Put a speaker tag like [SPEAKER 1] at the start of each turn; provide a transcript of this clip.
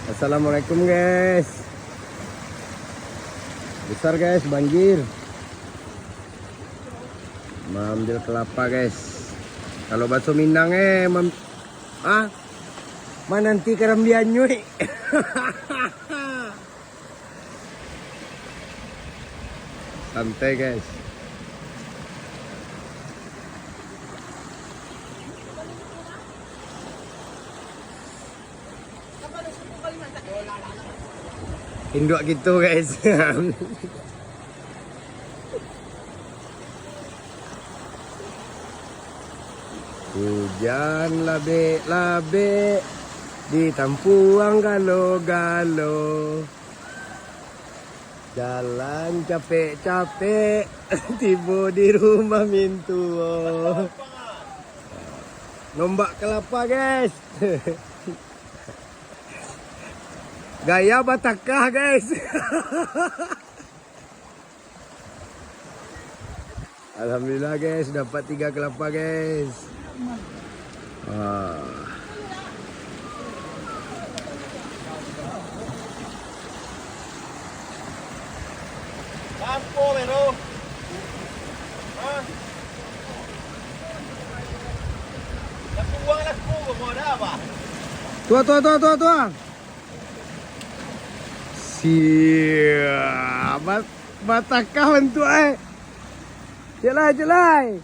[SPEAKER 1] Assalamualaikum guys. Besar guys banjir. Ambil kelapa guys. Kalau bakso Minang nanti kerambian nyui. Santai guys. Induk gitu guys. Hujan labe di Tampuang galo-galo. Jalan capek-capek tiba di rumah mintuo. Nombak kelapa guys. Gaya Batakah guys. Alhamdulillah guys dapat 3 kelapa guys.
[SPEAKER 2] Lampu meru. Lampu buang lampu mau ada apa?
[SPEAKER 1] Tua. Siap. Batakah bentuk Jelai.